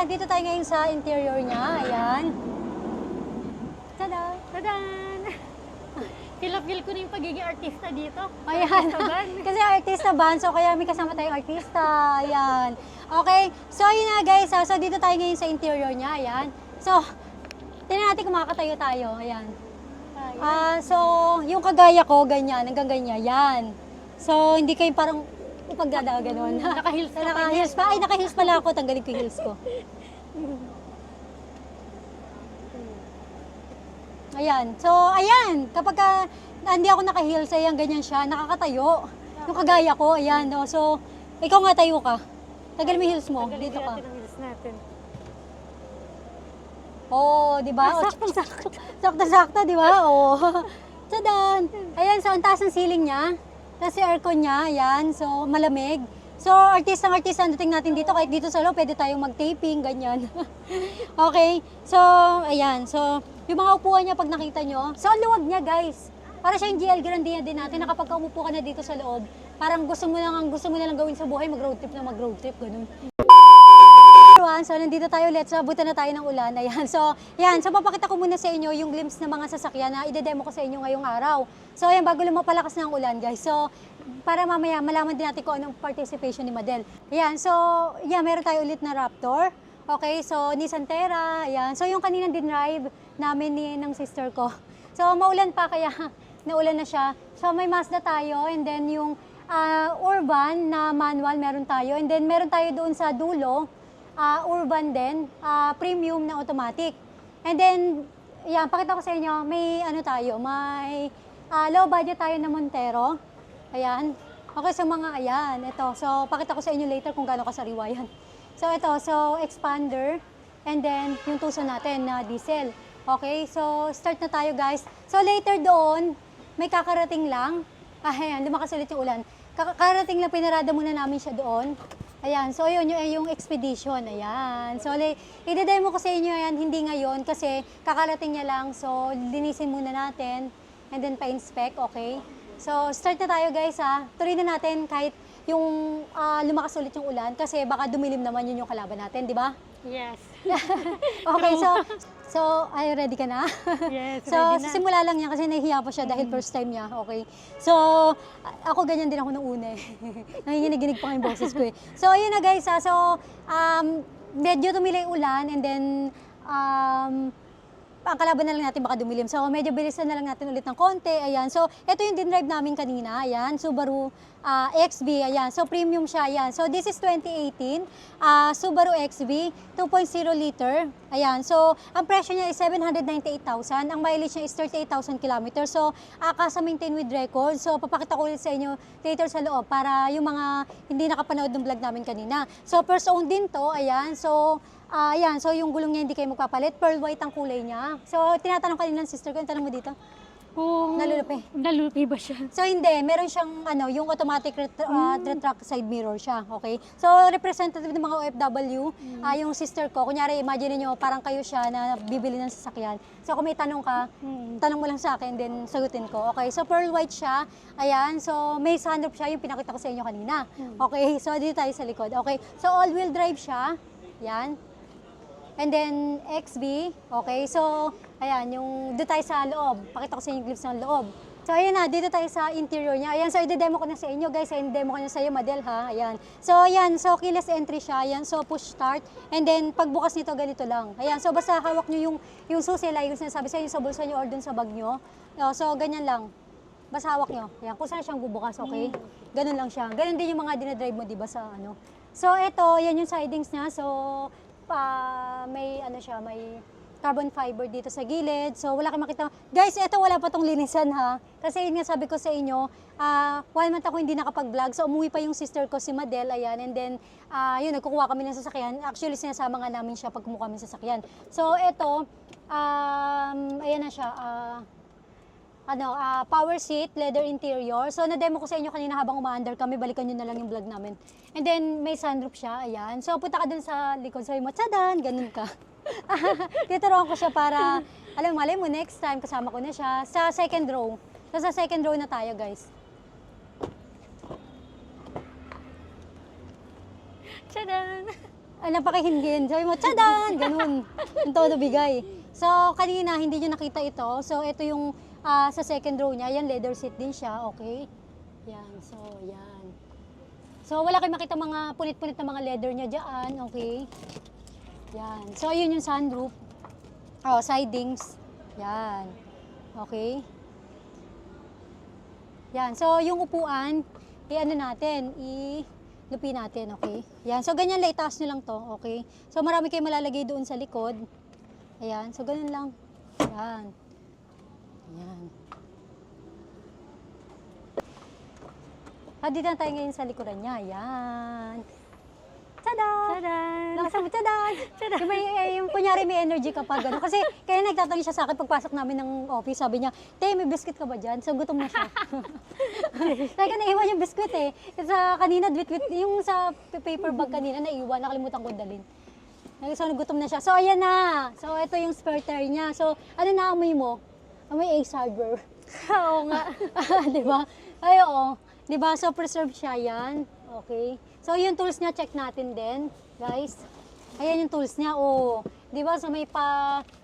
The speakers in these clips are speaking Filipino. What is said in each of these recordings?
ayan, dito tayo ngayon sa interior niya. Ayan. Tada! Tadan! Feel ko na yung pagiging artista dito. Ayan. Artista ban. Kasi artista ban, so kaya may kasama tayong artista. Ayan. Okay, so yun na guys. So dito tayo ngayon sa interior niya. Ayan. So, tingnan natin kung makakatayo tayo. Ayan. So, yung kagaya ko, ganyan, hanggang ganyan. Yan. So, hindi kayo parang pagdada gano'n. Naka-heels ka pa Naka-heels pa. Ay, naka-heels pala ako. Tanggalin ko yung heels ko. Ayan. So, ayan. Kapag hindi ako naka-heels, ayan, ganyan siya. Nakakatayo. Yung kagaya ko, ayan. No? So, ikaw nga tayo ka. Tagal mo yung heels mo. Tagalin Dito ka. natin ang heels natin. Oo, di ba? Saktong-sakto. Sakto-sakto, di ba? Oo. Tadan! Ayan, so ang taas ng ceiling niya. Tapos yung aircon niya, ayan. So, malamig. So, artistang-artista dating natin dito. Kahit dito sa loob, pwede tayong mag-taping, ganyan. Okay. So, ayan. So, yung mga upuan niya pag nakita nyo. So, ang luwag niya, guys. Para siya yung GL Grandia din natin na kapag umupo ka na dito sa loob, parang gusto mo na lang gawin sa buhay, mag-road trip, ganun. So, nandito tayo ulit. So, abutan na tayo ng ulan. Ayan. So, yan. So, papakita ko muna sa inyo yung glimpse ng mga sasakyan na ide-demo ko sa inyo ngayong araw. So, ayan, bago lumapalakas ng ulan, guys. So, para mamaya malaman din natin kung anong participation ni Madel. Ayan. So, yeah, meron tayo ulit na Raptor. Okay. So, Nissan Terra. Ayan. So, yung kanina din drive namin ng sister ko. So, maulan pa kaya naulan na siya. So, may Mazda tayo. And then, yung Urban na manual meron tayo. And then, meron tayo doon sa dulo. Urban din, premium na automatic. And then, yan, pakita ko sa inyo, may ano tayo, may low budget tayo na Montero. Ayan. Okay, so mga, ayan, ito. So, pakita ko sa inyo later kung gaano kasariwa yan. So, ito, so, expander. And then, yung tuso natin na diesel. Okay, so, start na tayo, guys. So, later doon, may kakarating lang. Ayan, lumakas ulit yung ulan. Kakarating lang, pinarada muna namin siya doon. Ayan, so yun yung expedition, ayan. So, i-demo ko sa inyo yan, hindi ngayon kasi kakarating niya lang. So, linisin muna natin and then pa-inspect, okay? So, start na tayo guys ha. Tuloy na natin kahit yung lumakas ulit yung ulan kasi baka dumilim naman yun yung kalaban natin, di ba? Yes. Okay, so, ay, ready ka na? Yes, So, ready na. simula lang niya kasi nahihiya pa siya dahil first time niya, okay? So, ako ganyan din ako nung una eh. Nanginginig-ginig pa nga yung boses ko eh. So, ayun na guys ha. So, medyo tumilay ulan and then, ang kalaban na lang natin baka dumilim. So, medyo bilisan na lang natin ulit ng konti. Ayan. So, ito yung dinrive namin kanina. Ayan. Subaru XB. Ayan. So, premium siya. Ayan. So, this is 2018. Subaru XB. 2.0 liter. Ayan. So, ang presyo niya is 798,000. Ang mileage niya is 38,000 kilometers. So, kasa-maintain with record. So, papakita ko ulit sa inyo later sa loob para yung mga hindi nakapanood ng vlog namin kanina. So, first owned din to. Ayan. So, ayan, so yung gulong niya hindi kayo magpapalit. Pearl white ang kulay niya. So, tinatanong kanina ng sister ko, yung tanong mo dito, nalulupi. Nalulupi ba siya? So, hindi. Meron siyang, yung automatic retract side mirror siya, okay? So, representative ng mga OFW, yung sister ko, kunyari, imagine niyo parang kayo siya na bibili ng sasakyan. So, kung may tanong ka, tanong mo lang sa akin, then sagutin ko. Okay, so pearl white siya. Ayan, so may sunroof siya, yung pinakita ko sa inyo kanina. Okay, so dito tayo sa likod. Okay, so all-wheel drive siya. Yan. And then, XB, okay, so, ayan, yung dito tayo sa loob. Pakita ko sa inyo yung glimpse ng loob. So, ayan na, dito tayo sa interior niya. Ayan, so, i-demo ko na sa inyo, guys. I-demo ko na sa iyo, Madel, ha? Ayan. So, ayan, so, keyless entry siya. Ayan, so, push start. And then, pagbukas nito, ganito lang. Ayan, so, basta hawak nyo yung susi, like yung sinasabi sa inyo sa bulsa nyo or dun sa bag nyo. So, ganyan lang. Basta hawak nyo. Ayan, kung saan siyang bubukas, okay? Ganun lang siya. Ganun din yung mga dinadrive mo, di ba, sa ano. So, eto, yan yung sidings niya. So, may ano siya, may carbon fiber dito sa gilid. So, wala kang makita. Guys, eto wala pa tong linisan ha. Kasi yun nga sabi ko sa inyo, 1 month ako hindi nakapag-vlog. So, umuwi pa yung sister ko, si Madel, ayan. And then, yun, nagkukuha kami ng sasakyan. Actually, sinasama nga namin siya pag kumuha kami ng sasakyan. So, eto, ayan na siya, power seat, leather interior. So, na-demo ko sa inyo kanina habang umaandar kami. Balikan nyo na lang yung vlog namin. And then, may sunroof siya. Ayan. So, punta ka dun sa likod. Sabi mo, tsadan! Ganun ka. Tituruan ko siya para, malay mo, next time, kasama ko na siya sa second row. So, sa second row na tayo, guys. Tchadan! napakahingin. Sabi mo, tsadan! Ganun. Yung todo bigay. So, kanina, hindi nyo nakita ito. So, ito yung sa second row niya. Yan, leather seat din siya. Okay? Yan. So, yan. So, wala kayo makita mga punit-punit na mga leather niya dyan. Okay? Yan. So, yun yung sunroof. Oh, sidings. Yan. Okay? Yan. So, yung upuan, i-ano natin, lupi natin, okay? Yan. So, ganyan lang, itaas nyo lang to, okay? So, marami kayo malalagay doon sa likod. Ayan. So, ganun lang. Yan. Yan. Dito na tayo ngayon sa likuran niya. Yan. Tada! Tadan! Lakasan mo, tsadan! Yung, yung kunyari may energy kapag ano. Kasi kaya nagtatanong siya sa akin pagpasok namin ng office, sabi niya, "Te, may biscuit ka ba dyan?" So gutom na siya. Kaya naiwan yung biscuit eh. Sa kanina, yung sa paper bag kanina, naiwan, nakalimutan ko dalhin. So nagutom na siya. So ayan na. So ito yung spare tire niya. So ano na amoy mo? Amoy Ace Hardware. Oo nga. Di ba? Ay, oo. Di ba? So preserve siya yan. Okay. So, yung tools niya, check natin din, guys. Ayan yung tools niya, oh. Di ba? So, may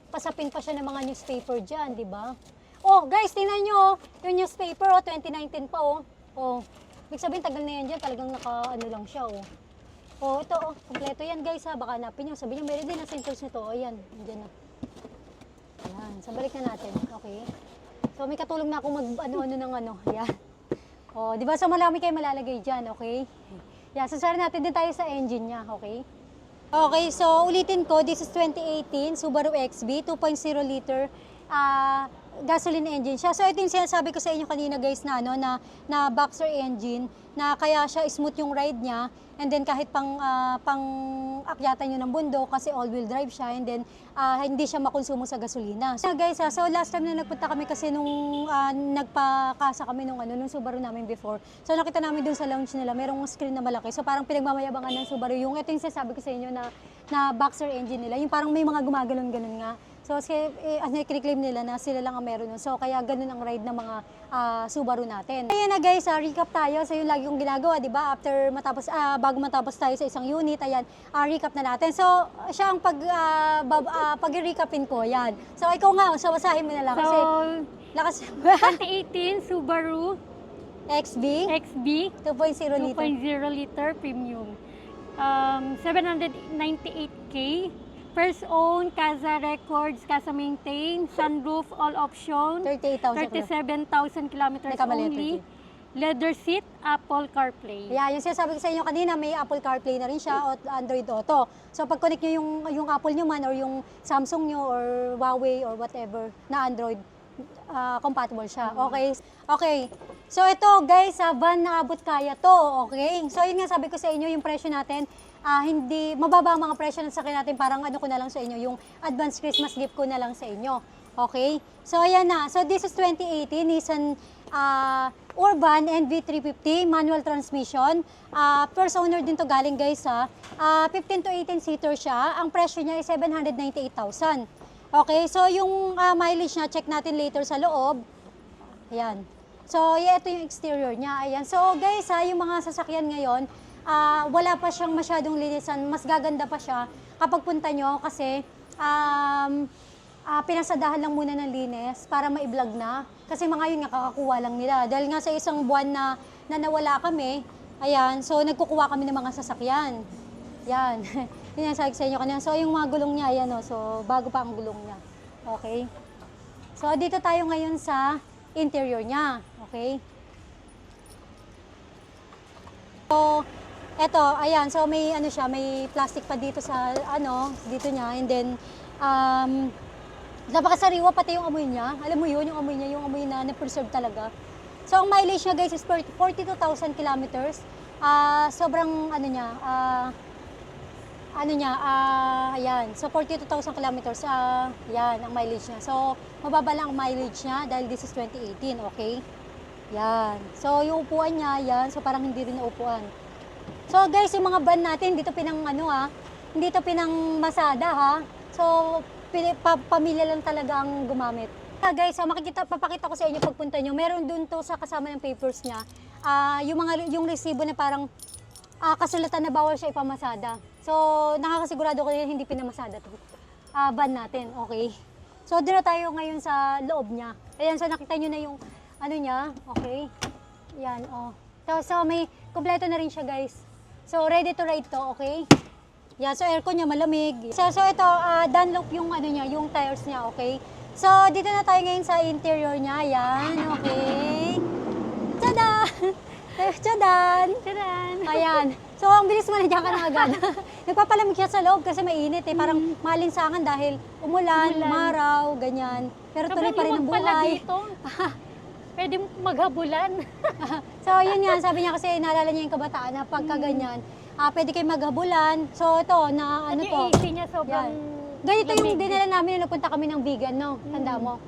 pasapin pa siya ng mga newspaper dyan, di ba? Oh, guys, tingnan nyo, yung newspaper, oh, 2019 pa, oh. Oh, ibig sabihin, tagal na yan dyan, talagang naka-ano lang siya, oh. Oh, ito, oh, kompleto yan, guys, ha. Baka hanapin nyo. Sabi nyo, meron din nasa yung tools nito, oh, ayan, andyan na. Ayan, so balik na natin, okay. So, may katulong na ako mag-ano-ano ng ano, ayan. Oh, di ba? So, marami kayo malalagay dyan, okay? Yeah, so sorry natin din tayo sa engine niya, okay? Okay, so ulitin ko, this is 2018 Subaru XB, 2.0 liter gasoline engine siya. So ito yung sinasabi ko sa inyo kanina guys na ano na boxer engine na kaya siya smooth yung ride niya, and then kahit pang akyatan niyo ng bundok kasi all-wheel drive siya, and then hindi siya makonsumo sa gasolina. So guys, so last time na nagpunta kami kasi nung nagpakasa kami nung Subaru namin before. So nakita namin dun sa lounge nila, merong screen na malaki. So parang pinagmamayabangan ng Subaru yung ito yung sinasabi ko sa inyo na boxer engine nila, yung parang may mga gumagalon-galon nga. So, kiniklaim nila na sila lang ang meron nun. So, kaya ganun ang ride ng mga Subaru natin. Ayan na guys, recap tayo. So, yung lagi kong ginagawa, di ba? After matapos, bago matapos tayo sa isang unit, ayan, recap na natin. So, siya ang pag-recapin ko, yan. So, ikaw nga, so, basahin mo na lang. So, Kasi, lakas. 2018 Subaru XB, XB 2.0 liter. 2.0 liter premium. 798K. First own, Casa Records, Casa Maintain, sunroof, all option. 37,000 kilometers only. Leather seat, Apple CarPlay. Yeah, yung sinasabi ko sa inyo kanina, may Apple CarPlay na rin siya o Android Auto. So pag connect nyo yung Apple nyo man or yung Samsung nyo or Huawei or whatever na Android, compatible siya. Okay. Okay. So ito guys, van na abot kaya to. Okay. So yun nga sabi ko sa inyo, yung presyo natin, hindi mababa ang mga presyo ng sakyan natin, parang ano ko na lang sa inyo, yung advance Christmas gift ko na lang sa inyo. Okay? So ayan na. So this is 2018 Nissan Urban NV350 manual transmission. First owner din to galing guys ha. 15 to 18 seater siya. Ang presyo niya ay 798,000. Okay? So yung mileage niya, check natin later sa loob. Ayan. So ito yung exterior niya. Ayan. So guys yung mga sasakyan ngayon, wala pa siyang masyadong linisan, mas gaganda pa siya kapag punta nyo kasi pinasadahan lang muna ng linis para ma-vlog na. Kasi mga yun nga, kakakuha lang nila. Dahil nga sa isang buwan na nawala kami, ayan, so nagkukuha kami ng mga sasakyan. Yan, yun yung sabi ko sa inyo kanina. So yung mga gulong niya, ayan o, so bago pa ang gulong niya. Okay? So dito tayo ngayon sa interior niya. Okay? So, eto, ayan, so may ano siya, may plastic pa dito sa dito niya, and then napakasariwa pati yung amoy niya. Alam mo yun, yung amoy niya, yung amoy na preserve talaga. So ang mileage niya guys is 42,000 kilometers. Sobrang ayan, so 42,000 kilometers, yan ang mileage niya. So mababa lang ang mileage niya dahil this is 2018, okay? Yan. So yung upuan niya, yan, so parang hindi rin na upuan. So guys, yung mga van natin, dito hindi to pinang Masada ha. So pamilya lang talaga ang gumamit. Guys, papakita ko sa inyo pagpunta nyo. Meron dun to sa kasama ng papers niya. Yung resibo na parang kasulatan na bawal siya ipamasada. So, nakakasigurado ko yun, hindi pinamasada to. Van natin, okay? So, doon na tayo ngayon sa loob niya. Ayan, so nakita nyo na yung ano niya, okay? Yan, oh. So, may kompleto na rin siya, guys. So, ready to ride to, okay? Yan, so aircon niya malamig. So ito, Dunlop yung ano niya, yung tires niya, okay? So, dito na tayo ngayon sa interior niya. Yan, okay. Tada! Tadan! Tadan! Ayan. So, ang bilis mo, nandiyan ka na agad. Nagpapalamig siya sa loob kasi mainit eh. Parang malinsangan dahil umulan, umaraw, ganyan. Pero tuloy pa rin ang buhay. Dito. Pwede maghabulan. So, yun nga, sabi niya kasi naalala niya yung kabataan na pagka ganyan, pwede kayo maghabulan. So, ito, na ano At to. yung AC niya sobrang Ganito yung dinala namin na napunta kami ng vegan, no? Tanda mo.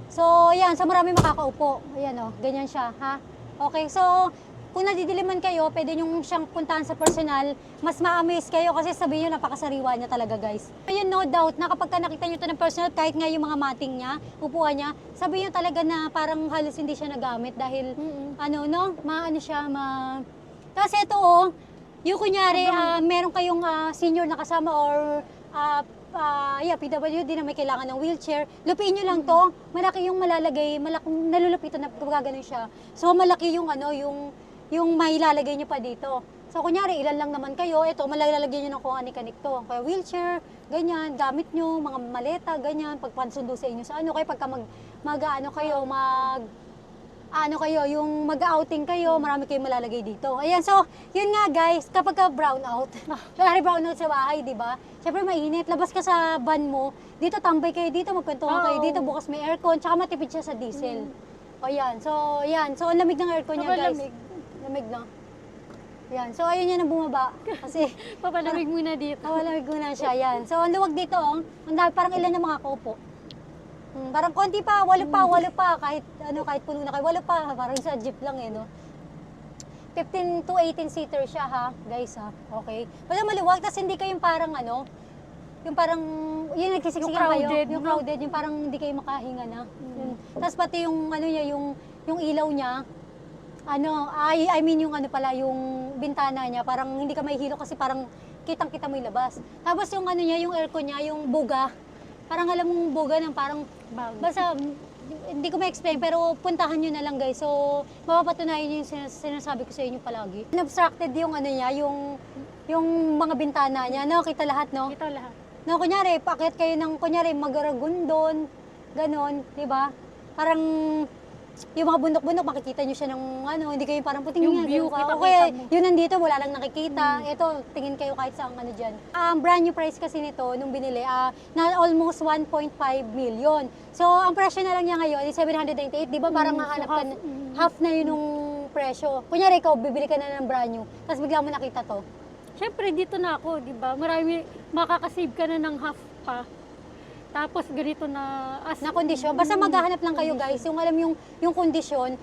So, yan. So, marami makakaupo. Ayan, oh. Ganyan siya, ha? Okay, so, kung nadidiliman kayo, pwede nyo siyang puntahan sa personal. Mas ma-amaze kayo kasi sabihin nyo, napakasariwa niya talaga, guys. Ayun, no doubt, na kapag nakita nyo ito ng personal, kahit nga yung mga mating niya, upuan niya, sabihin nyo talaga na parang halos hindi siya nagamit dahil, ano, no? Maano siya, Tapos ito, oh, yung kunyari, meron kayong senior na kasama or PWD na may kailangan ng wheelchair, lupiin nyo lang to. Malaki yung malalagay, malaking nalulupitan na gano'n siya. So malaki yung ano, yung mailalagay nyo pa dito. So kunyari, ilan lang naman kayo, ito, malalagay nyo ng kung ani-kanik to. Kaya wheelchair, ganyan, gamit nyo, mga maleta, ganyan, pagpansundo sa inyo sa ano, kaya pagka yung mag-outing kayo, marami kayong malalagay dito. Ayan, so, yun nga guys, kapag ka brownout, kaya brownout sa bahay, di ba? Siyempre mainit, labas ka sa van mo, dito tambay kayo dito, magkwentuhan kayo dito, bukas may aircon, tsaka matipid siya sa diesel. O yan, so, ang lamig ng aircon niya guys. Lamig na. Yan, so ayun yan ang bumaba. Kasi, papalamig muna dito. papalamig muna siya, yan. So, ang luwag dito, ang dami, parang ilan na mga kaupo. Parang konti pa, walo pa, kahit puno na kayo, walo pa, parang sa jeep lang eh, no? 15 to 18 seater siya ha, guys ha, okay? Basta maluwag, tas hindi kayo yung parang yung nagsisiksikan kayo, yung crowded, yung parang hindi kayo makahinga na. Tapos pati yung niya, yung ilaw niya, I mean yung yung bintana niya, parang hindi ka mahihilo kasi parang kitang-kita mo yung labas. Tapos yung niya, yung aircon niya, yung buga, parang alam mong buga ng parang, basta, hindi ko ma-explain, pero puntahan nyo na lang guys. So, mapapatunayan nyo yung sinasabi ko sa inyo palagi. Obstructed yung niya, yung mga bintana niya, no? Kita lahat, no? Kita lahat. No, kunyari, paakyat kayo ng, kunyari, Magaragundon, ganon, di ba? Parang, yung mga bundok-bundok, makikita nyo siya ng hindi kayo parang puting yung nga, view, okay, yun nandito, wala lang nakikita. Ito, tingin kayo kahit saan dyan. Brand new price kasi nito, nung binili, na almost 1.5 million. So, ang presyo na lang niya ngayon is 798, di ba? Parang hahanap ka, half na yun yung presyo. Kunyari, ikaw, bibili ka na ng brand new, tapos bigla mo nakita to. Siyempre, dito na ako, di ba? Marami, makakasave ka na ng half pa. Tapos ganito na kondisyon. Basta maghahanap lang kayo guys, yung alam yung kondisyon,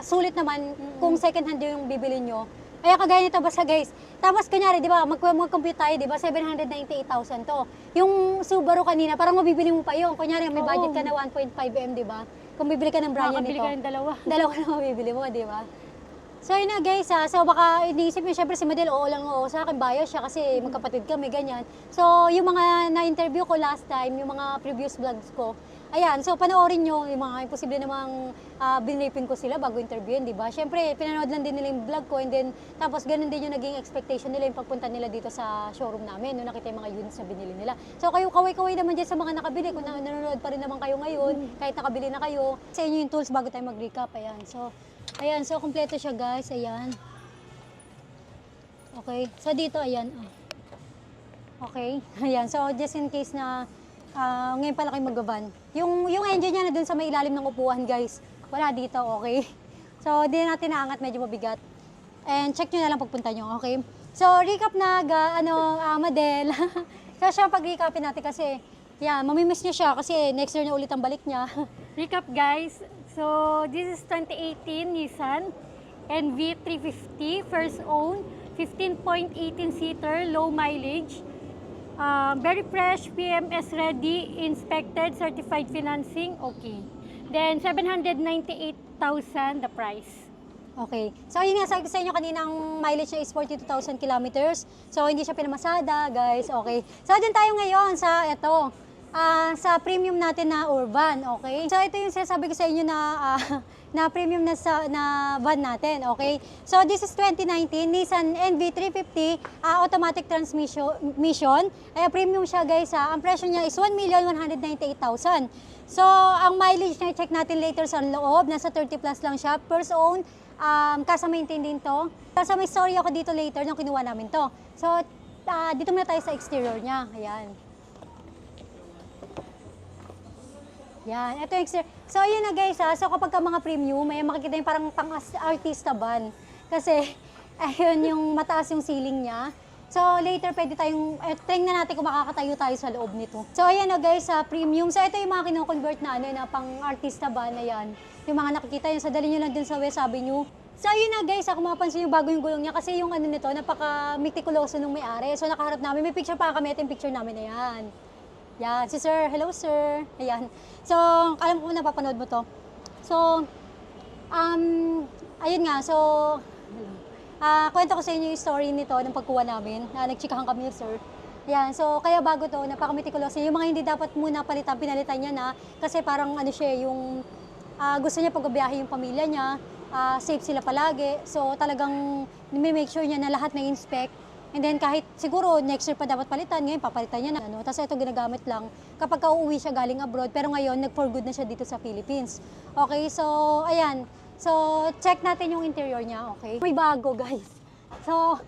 sulit naman kung second hand yung bibili nyo. Kaya kagaya nito basta guys. Tapos kunyari, di ba, mag-compute tayo, di ba, 798,000 to. Yung Subaru kanina, parang mabibili mo pa yun. Kunyari, may budget ka na 1.5M, di ba? Kung bibili ka ng brand new nito. Makakabili ka ng dalawa. Dalawa na mabibili mo, di ba? So yun na guys, so baka iniisip nyo, syempre si Madel, oo lang oo sa akin, bias siya kasi magkapatid kami, ganyan. So yung mga na-interview ko last time, yung mga previous vlogs ko, ayan, so panoorin nyo, yung mga imposible namang binraping ko sila bago interviewin, di ba? Syempre, pinanood lang din nila yung vlog ko and then, tapos ganun din yung naging expectation nila yung pagpunta nila dito sa showroom namin, nung nakita yung mga units na binili nila. So kayo, kaway-kaway naman dyan sa mga nakabili, kung nanonood pa rin naman kayo ngayon, kahit nakabili na kayo, sa inyo yung tools bago tayo mag-recap, ayan. Ayan, so kompleto siya guys, ayan. Okay, so dito, ayan. Okay, ayan. So just in case na ngayon pala kayo mag-van. Yung engine niya na dun sa may ilalim ng upuan guys, wala dito, okay? So di natin naangat, medyo mabigat. And check nyo na lang pagpunta nyo, okay? So recap na, Madel. So siya pag-recapin natin kasi, yan, mamimiss nyo siya kasi next year na ulit ang balik niya. Recap guys. So, this is 2018 Nissan NV350, first owned, 15.18-seater, low mileage, very fresh, PMS ready, inspected, certified financing, okay. Then, 798,000 the price. Okay. So, yun nga, sabi ko sa inyo kanina, ang mileage niya is 42,000 kilometers. So, hindi siya pinamasada, guys. Okay. So, dyan tayo ngayon sa sa premium natin na urban. Okay. So, ito yung sinasabi ko sa inyo na, na premium na van natin. Okay. So, this is 2019 Nissan NV350 automatic transmission. Ay, premium siya, guys. Ang presyo niya is 1,198,000. So, ang mileage niya, check natin later sa loob. Nasa 30 plus lang siya. First own. Kasa maintain din to. So may story ako dito later nung kinuha namin to. So dito muna tayo sa exterior niya. Ayan. Yan, ito yung exterior. So ayun na guys So kapag ka mga premium, may makikita yung parang pang-artista van. Kasi ayun yung mataas yung ceiling niya. So later pwede tayong, tingnan natin kung makakatayo tayo sa loob nito. So ayan na guys, premium. So ito yung mga kino-convert na pang-artista van na yan. Yung mga nakikita yun, sadali nyo lang din sa West Avenue. So ayun na guys, kung mapapansin nyo bago yung gulong niya kasi yung nito, napaka-meticuloso nung may-ari. So nakaharap namin, may picture pa kami, ito yung picture namin na yan. Yan, si sir, hello sir. Ayan. So, alam ko napapanood mo to. So, ayun nga, so, kwento ko sa inyo yung story nito ng pagkuha namin. Nagchikahan kami sir. Ayan, so kaya bago to, napaka-meticuloso. Yung mga hindi dapat muna pinalitan niya na kasi parang siya yung gusto niya pagbabiyahe yung pamilya niya, safe sila palagi. So talagang make sure niya na lahat may inspect. And then kahit siguro next year pa dapat palitan, ngayon papalitan niya na. Tapos ito ginagamit lang kapag uuwi siya galing abroad. Pero ngayon, nag-for good na siya dito sa Philippines. Okay, so ayan. So check natin yung interior niya, okay? May bago guys. So,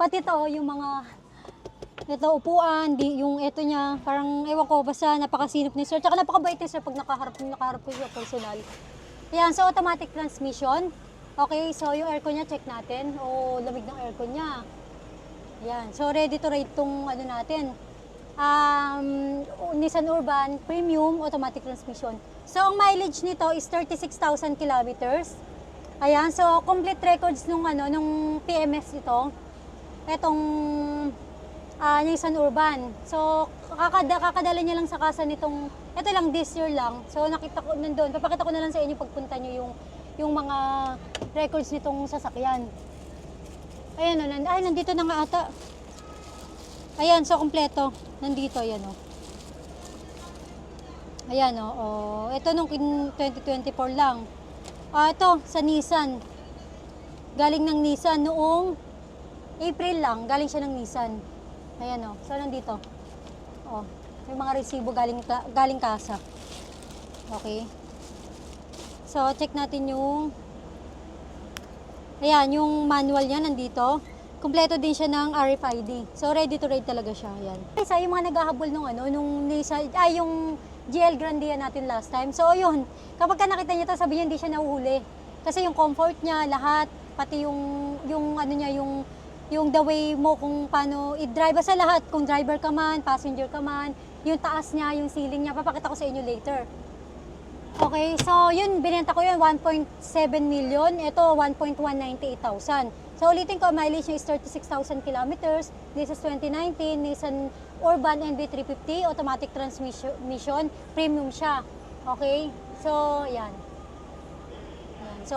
pati to yung mga upuan, yung ito niya, parang ewan ko, basta napakasinop ni sir. Tsaka napakabait ni sir pag nakaharap ko siya personal. Ayan, so automatic transmission. Okay, so yung aircon niya, check natin. O, lamig ng aircon niya. Ayan, so ready to ride tong natin. Nissan Urban Premium Automatic Transmission. So, ang mileage nito is 36,000 kilometers. Ayan, so complete records nung PMS ito. Etong Nissan Urban. So, kakadala niya lang sa kasa nitong, ito lang, this year lang. So, nakita ko nandun. Papakita ko na lang sa inyo pagpunta nyo yung mga records nitong sasakyan. Ayan ay, nandito na nga ata. Ayan, so, kompleto. Nandito, ayan o. Ayan o. Ito nung 2024 lang. Ito, sa Nissan. Galing ng Nissan noong April lang. Galing siya ng Nissan. Ayan o. So, nandito. O. May mga resibo galing kasa. Okay. So, check natin yung ayan, yung manual niya nandito. Kompleto din siya ng RFID. So, ready to ride talaga siya. Ayan. Isa yung mga naghahabol nung Nissan, yung GL Grandia natin last time. So, yun. Kapag ka nakita niya ito, sabi niya hindi siya nahuhuli. Kasi yung comfort niya, lahat, pati yung the way mo kung paano i-drive sa lahat. Kung driver ka man, passenger ka man, yung taas niya, yung ceiling niya, papakita ko sa inyo later. Okay, so yun, binenta ko yun, 1.7 million. Ito, 1,198,000. So ulitin ko, mileage niya is 36,000 kilometers. This is 2019, Nissan Urban NV350, automatic transmission, premium siya. Okay, so yan. So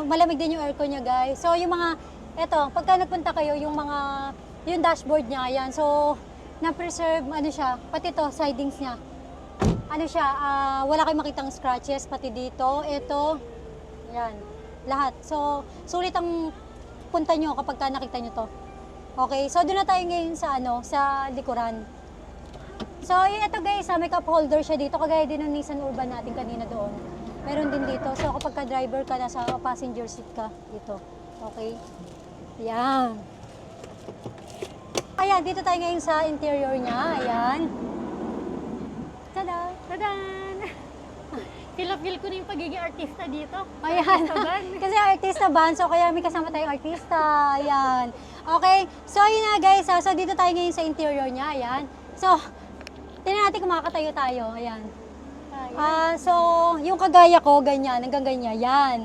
malamig din yung aircon niya guys. So yung mga, eto, pagka nagpunta kayo, yung dashboard niya, yan. So, na-preserve, siya, pati to, sidings niya. Wala kayong makitang scratches, pati dito, ito, yan, lahat. So, sulit ang punta nyo kapag ka nakita nyo to. Okay, so doon na tayo ngayon sa likuran. So, yun ito guys, may cup holder siya dito, kagaya din ng Nissan Urban natin kanina doon. Meron din dito, so kapag ka driver ka, nasa passenger seat ka, dito. Okay, yan. Ayan, dito tayo ngayon sa interior niya, ayan. Tada! Tadan! Feel ko na yung pagiging artista dito. Ayan. Kasi artista van, so kaya may kasama tayong artista. Ayan. Okay, so yun na guys. So dito tayo ngayon sa interior niya. Ayan. So, tingnan natin kung makakatayo tayo. Ayan. So, yung kagaya ko, ganyan, hanggang ganyan. Yan.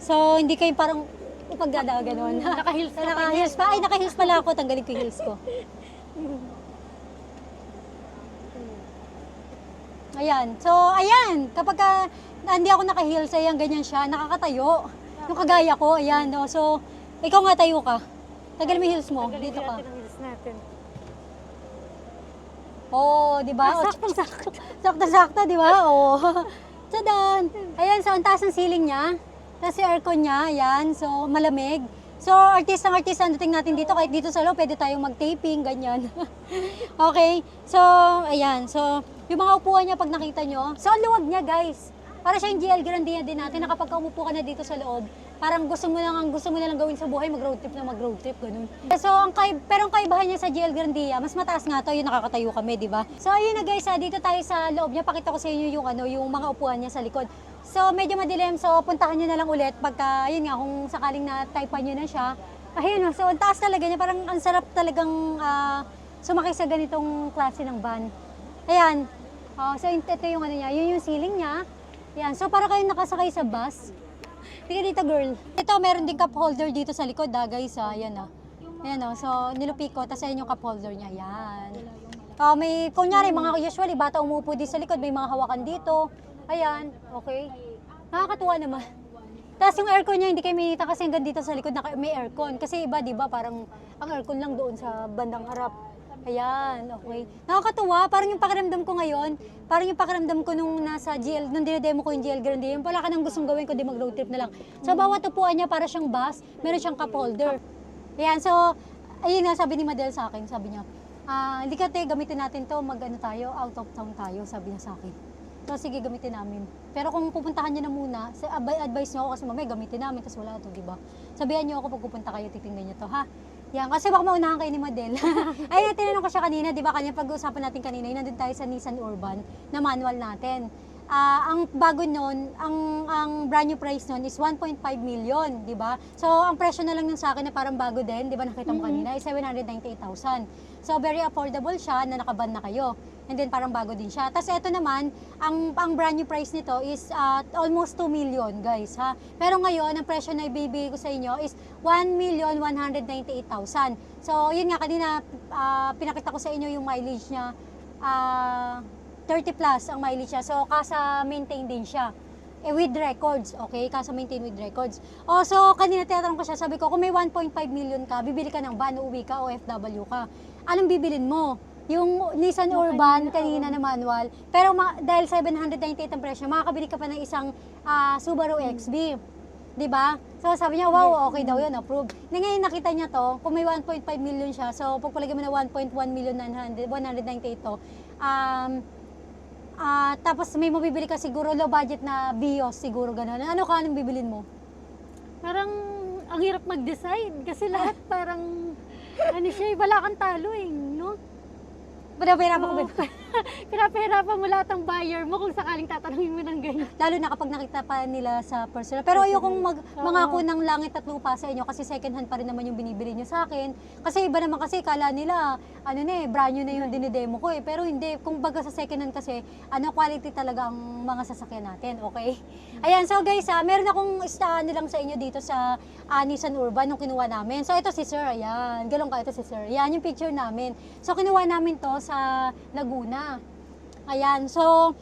So, hindi kayo parang upagdada, gano'n. Naka-heels ka pa. Naka-heels pa. Ay, naka-heels pala ako. Tanggalin ko yung heels ko. Ayan. So, ayan. Kapag hindi ako naka-heels, ayan, ganyan siya. Nakakatayo. Yung kagaya ko, ayan. No? So, ikaw nga tayo ka. Tagal mo yung heels mo. Tanggalin Dito ka. natin ang heels natin. Oo, di ba? Saktong-sakto. Sakto-sakto, di ba? Oo. Tadaan! Ayan, so ang taas ng ceiling niya. Tapos yung aircon niya, ayan. So, malamig. So, artista dating natin dito. Kahit dito sa loob, pwede tayong mag-taping, ganyan. Okay? So, ayan. So, yung mga upuan niya, pag nakita nyo, so, ang luwag niya, guys. Para siya yung GL Grandia din natin, na kapag umupo ka na dito sa loob, parang gusto mo na lang gawin sa buhay, mag-road trip, ganun. So, pero ang kaibahan niya sa GL Grandia, mas mataas nga to, yung nakakatayo kami, di ba? So, ayun na guys, dito tayo sa loob niya, pakita ko sa inyo yung mga upuan niya sa likod. So, medyo madilim, so puntahan niyo na lang ulit pagka, yun nga, kung sakaling na-typean niyo na siya. Ayun, so ang taas talaga niya, parang ang sarap talagang sumakay sa ganitong klase ng van. Ayan, so ito yung ano niya, yun yung ceiling niya. Ayan, so para kayong nakasakay sa bus. Tika dito, girl. Ito, meron din cup holder dito sa likod, guys. Ayan, Ayan, so nilupi ko, tapos ayan yung cup holder niya. Ayan. May, kunyari, usually, bata umupo din sa likod, may mga hawakan dito. Ayan, okay. Nakakatuwa naman. Tapos yung aircon niya, hindi kayo minita kasi hanggang dito sa likod may aircon. Kasi iba, di ba, parang ang aircon lang doon sa bandang harap. Ayan, okay. Nakakatuwa, parang yung pakiramdam ko ngayon, parang yung pakiramdam ko nung nasa GL, nung dinedemo ko yung GL Grande, yung pala ka nang gustong gawin ko, di mag-road trip na lang. Sa bawat upuan niya, para siyang bus, meron siyang cup holder. Ayan, so, ayun nga, sabi ni Madel sa akin, sabi niya, hindi ka gamitin natin to, tayo, out of town tayo, sabi niya sa akin. So, sige, gamitin namin. Pero kung pupuntahan niyo na muna, advice niyo ako kasi mamaya gamitin namin, kasi wala to, di ba? Sabihan niyo ako pag pupunta kayo, titingnan niyo to, ha? Yan, kasi baka maunahan kayo ni Madel. Ay, tinanong ko siya kanina, di ba, kanya pag-uusapan natin kanina, yun, nandun tayo sa Nissan Urban na manual natin. Ang bago nun, ang brand new price nun is 1.5 million, di ba? So, ang presyo na lang nun sa akin na parang bago din, di ba, nakita mo kanina, is 798,000. So, very affordable siya na nakaban na kayo. And then, parang bago din siya. Tapos, ito naman, ang brand new price nito is almost 2 million, guys, ha? Pero ngayon, ang presyo na ibibigay ko sa inyo is 1,198,000. So, yun nga, kanina, pinakita ko sa inyo yung mileage niya. 30 plus ang mileage niya. So, kasa maintain din siya. With records, okay? Kasa maintain with records. So, kanina tinatanong ko siya, sabi ko, kung may 1.5 million ka, bibili ka ng van, uuwi ka, OFW ka. Anong bibilin mo? Yung Nissan Urban kanina na manual, pero dahil 798 ang presyo, makakabili ka pa ng isang Subaru XB. 'Di ba? So sabi niya, wow, okay daw 'yun, approve. Ngayon nakita niya to, kung may 1.5 million siya, so pagpalagay mo na 1.1 million 198 to, tapos may mabibili ka siguro low budget na Vios, siguro gano'n. Anong bibilin mo? Parang ang hirap mag-decide kasi lahat parang wala kang talo no? Pinapahirapan ko. Pinapahirapan mo lahat ng buyer mo kung sakaling tatanungin mo ng ganyan. Lalo na kapag nakita pa nila sa personal. Pero ayokong mangako ng langit at lupa sa inyo kasi second hand pa rin naman yung binibili nyo sa akin. Kasi iba naman kasi kala nila, brand new na yung dinidemo ko Pero hindi, kung baga sa second hand kasi, quality talaga ang mga sasakyan natin, okay? Ayan, so guys, meron akong nilang sa inyo dito sa Nissan Urban nung kinuha namin. So ito si Sir, ayan. Galong ka, ito si Sir. Ayan yung picture namin. So kinuha namin to sa Laguna. Ayan, so,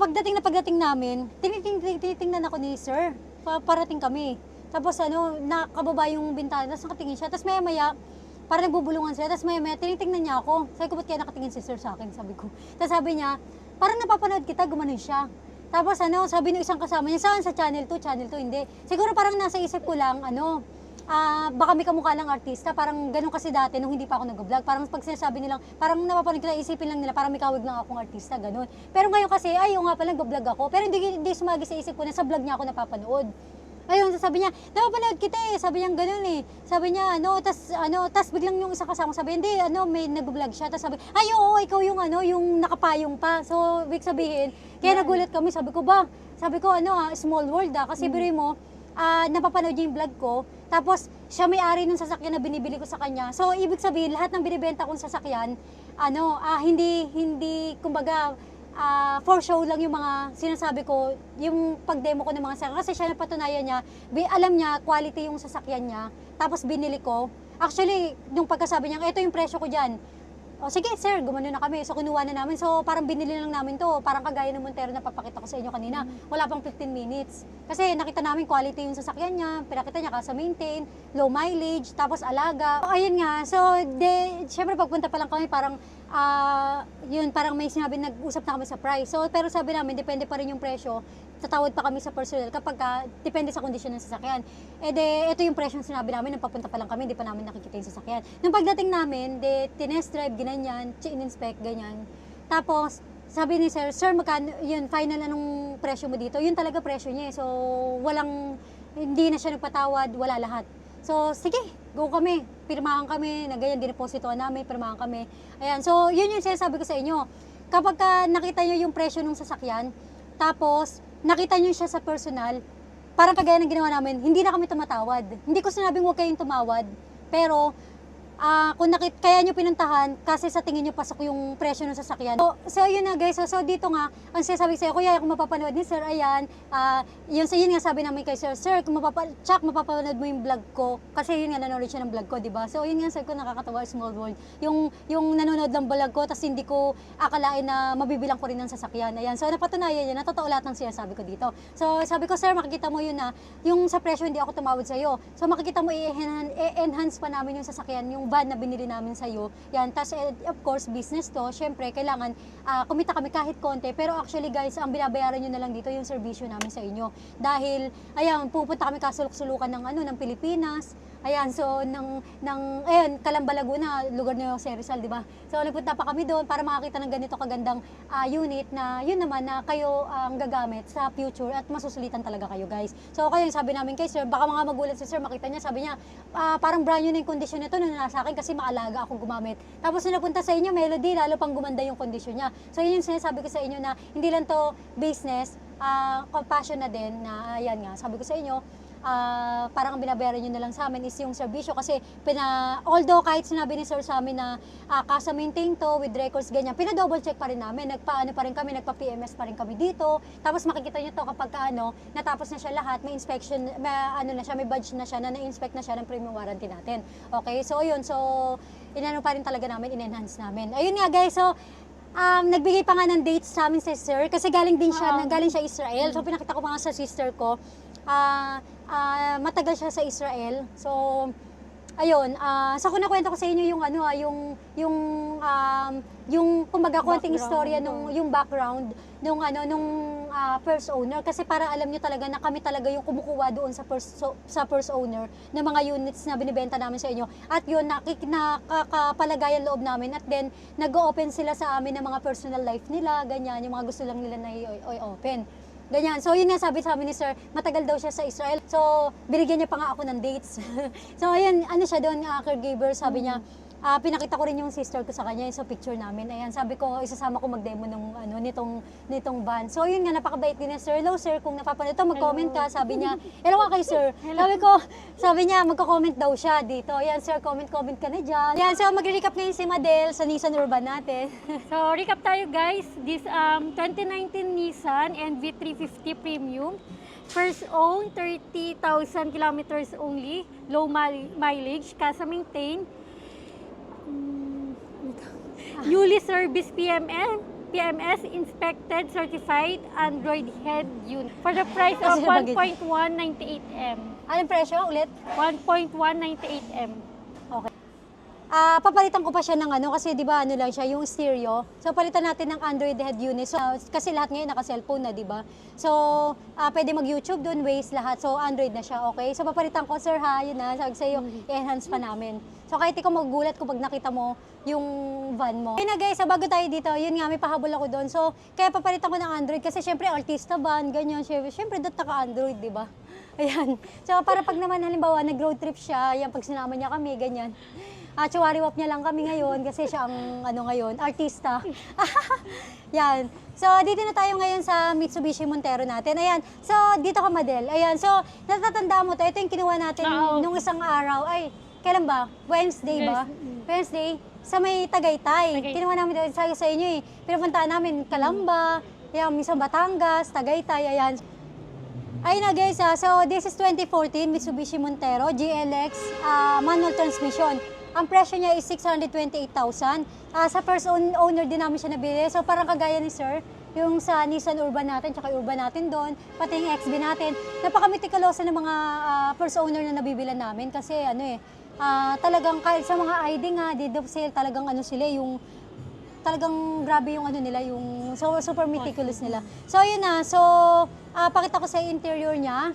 pagdating namin, tinitingnan ako ni Sir, parating kami. Tapos nakababa yung bintana, tapos nakatingin siya, tapos maya-maya, parang nagbubulungan siya, tapos maya-maya, tinitingnan niya ako. Sabi ko, ba't kaya nakatingin si Sir sa akin, sabi ko. Tapos sabi niya, parang napapanood kita, gumanon siya. Tapos sabi ng isang kasama niya, saan sa channel 2, hindi. Siguro parang nasa isip ko lang, baka may kamukha lang artista, parang ganun kasi dati nung hindi pa ako nag-vlog. Parang pag sinasabi nilang, parang napapanood ko na isipin lang nila, parang may kawig lang akong artista, ganun. Pero ngayon kasi, nga pala nag-vlog ako. Pero hindi sumagi sa isip ko na sa vlog niya ako napapanood. Ayun, sabi niya, napapanood kita Sabi niya ganun Sabi niya, tas biglang yung isa kasama, sabi, hindi, may nag-vlog siya. Tas sabi, oo, ikaw yung yung nakapayong pa. So, ibig sabihin, kaya nagulat kami, sabi ko, small world kasi biruin mo, napapanood niya yung vlog ko, tapos siya may-ari ng sasakyan na binibili ko sa kanya. So, ibig sabihin, lahat ng binibenta kong sasakyan, hindi, kumbaga, for show lang yung mga sinasabi ko, yung pag-demo ko ng mga sasakyan. Kasi siya napatunayan niya, alam niya, quality yung sasakyan niya, tapos binili ko. Actually, nung pagkasabi niya, ito yung presyo ko dyan, O sige sir, gumano na kami. So kinuha na namin. So parang binili lang namin to. Parang kagaya ng Montero na papakita ko sa inyo kanina. Wala pang 15 minutes. Kasi nakita namin quality yung sasakyan niya. Pinakita niya kasa maintain, low mileage, tapos alaga. So, ayun nga. So syempre pagpunta pa lang kami parang yun, parang may sinabi, nag-usap na kami sa price. So pero sabi namin, depende pa rin yung presyo. Tatawad pa kami sa personnel kapag depende sa kondisyon ng sasakyan. Ito yung presyo sinabi namin nung papunta pa lang kami, hindi pa namin nakikita yung sasakyan. Nung pagdating namin, tinest drive, ginanyan, in-inspect, ganyan. Tapos, sabi ni sir, magkano, yun, final anong presyo mo dito? Yun talaga presyo niya. So, hindi na siya nagpatawad, wala lahat. So, sige, go kami. Pirmahan kami, na ganyan, dinepositoan namin, pirmahan kami. Ayan, so, yun yung sinasabi ko sa inyo. Kapag nakita nyo yung presyo ng sasakyan, tapos, nakita nyo siya sa personal, parang kagaya ng ginawa namin, hindi na kami tumatawad. Hindi ko sinabing huwag kayong tumawad, pero kung kaya nyo pinuntahan, kasi sa tingin nyo pasok yung presyo ng sasakyan. So yun na guys, so dito nga, ang sinasabi sa'yo, kuya, kung mapapanood ni sir, ayan, yun nga sabi namin kay sir, kung mapapanood mo yung vlog ko, kasi yun nga, nanonood siya ng vlog ko, diba? So yun nga, sabi ko, nakakatawa, small world. Yung nanonood ng vlog ko, tapos hindi ko akalain na mabibilang ko rin ng sasakyan. Ayan, so napatunayan yun, na totoo lahat ng sinasabi ko dito. So sabi ko, sir, makikita mo yun na, yung sa presyo hindi ako tumawad sa'yo. So makikita mo, i-enhance pa namin yung sasakyan, yung van na binili namin sa'yo. Yan, tas of course, business to. Siyempre, kailangan kumita kami kahit konti. Pero actually guys, ang binabayaran nyo na lang dito yung serbisyo namin sa inyo. Dahil, ayan, pupunta kami kasulok-sulukan ng Pilipinas. Ayan, so, ayan, Calamba, Laguna, lugar nyo sa Rizal, di ba? So, nagpunta pa kami doon para makakita ng ganito kagandang unit na, yun naman, na kayo ang gagamit sa future at masusulitan talaga kayo, guys. So, kayo, sabi namin kay sir, baka mga magulat si sir, makita niya, sabi niya, parang brand new na yung kondisyon nito nung nasa akin kasi maalaga ako gumamit. Tapos, nung napunta sa inyo, Melody, lalo pang gumanda yung kondisyon niya. So, yun yung sinasabi ko sa inyo na hindi lang to business, compassion na din, na, ayan nga, sabi ko sa inyo, parang ang binabayaran nyo na lang sa amin is yung serbisyo kasi although kahit sinabi ni sir sa amin na kasa maintain to with records ganyan, pina-double check pa rin namin, nagpa-ano pa rin kami, nagpa-PMS pa rin kami dito, tapos makikita nyo to kapag natapos na siya lahat, may inspection, may badge na siya, na na-inspect na siya ng premium warranty natin. Okay, so yun, so inano pa rin talaga namin, in-enhance namin. Ayun nga guys, so nagbigay pa nga ng dates sa amin si sir kasi galing siya Israel, so pinakita ko pa nga sa sister ko. Matagal siya sa Israel. So, ayun, so kung nakwento ko sa inyo yung kumbaga konting istorya yung background nung first owner kasi para alam niyo talaga na kami talaga yung kumukuha doon sa first owner ng mga units na binibenta namin sa inyo. At yun, nakakapalagayan loob namin at then nag-open sila sa amin ng mga personal life nila, ganyan, yung mga gusto lang nila na i-open. Ganyan. So, yun nga sabi sa amin ni sir, matagal daw siya sa Israel. So, binigyan niya pa nga ako ng dates. So, ayun, siya doon, caregiver, sabi niya, pinakita ko rin yung sister ko sa kanya, sa picture namin. Ayan, sabi ko, isasama ko mag-demo nitong van. So, yun nga, napakabait din ni sir. Hello, sir, kung napapanood ito, mag-comment ka. Sabi niya, hello ka kay sir. Sabi niya, magko-comment daw siya dito. Ayan, sir, comment ka na dyan. Ayan, so, mag-recap ngayon si Madel sa Nissan Urban natin. So, recap tayo guys. This 2019 Nissan NV350 Premium. First own, 30,000 kilometers only. Low mileage, kasa maintain. Newly serviced PMS inspected, certified Android head unit for the price of 1.198M. Anong presyo ulit? 1.198M. Okay. Papalitan ko pa siya ng kasi di ba lang siya yung stereo. So palitan natin ng Android head unit. So kasi lahat ngayon naka-cellphone na, di ba? So pwede mag-YouTube doon, Waze lahat. So Android na siya, okay? So papalitan ko, sir, ha, yun na, sabi sa'yo, i-enhance pa namin. So kahit ikaw magugulat kapag nakita mo yung van mo. Kaya na guys, bago tayo dito, yun nga, may pahabol ako doon. So kaya papalitan ko ng Android kasi syempre artista van, ganyan. Syempre doon naka-Android, di ba? Ayan. So para pag naman halimbawa nag-road trip siya, yan pag sinama niya kami, ganyan. Chihuahua niya lang kami ngayon kasi siya ang ngayon, artista. Yan. So, dito na tayo ngayon sa Mitsubishi Montero natin. Ayan. So, dito ka, Madel. Ayan. So, natatanda mo to. Ito yung kinuha natin nung isang araw. Ay, kailan ba? Wednesday ba? Wednesday. Sa may Tagaytay. Kinuha namin dito sa inyo eh. Pinupuntaan namin Calamba, yan, minsan Batangas, Tagaytay, ayan. Ayun na guys, so this is 2014 Mitsubishi Montero GLX manual transmission. ang presyo niya is 628,000. Sa first owner din namin siya nabili. So parang kagaya ni Sir, yung sa Nissan Urban natin, tsaka yung Urban natin doon, pati yung XB natin. Napaka-meticulosa ng mga first owner na nabibilan namin kasi talagang kahit sa mga ID nga, deed of sale, talagang ano sila, yung talagang grabe yung ano nila, yung super meticulous nila. So yun na, so pakita ko sa interior niya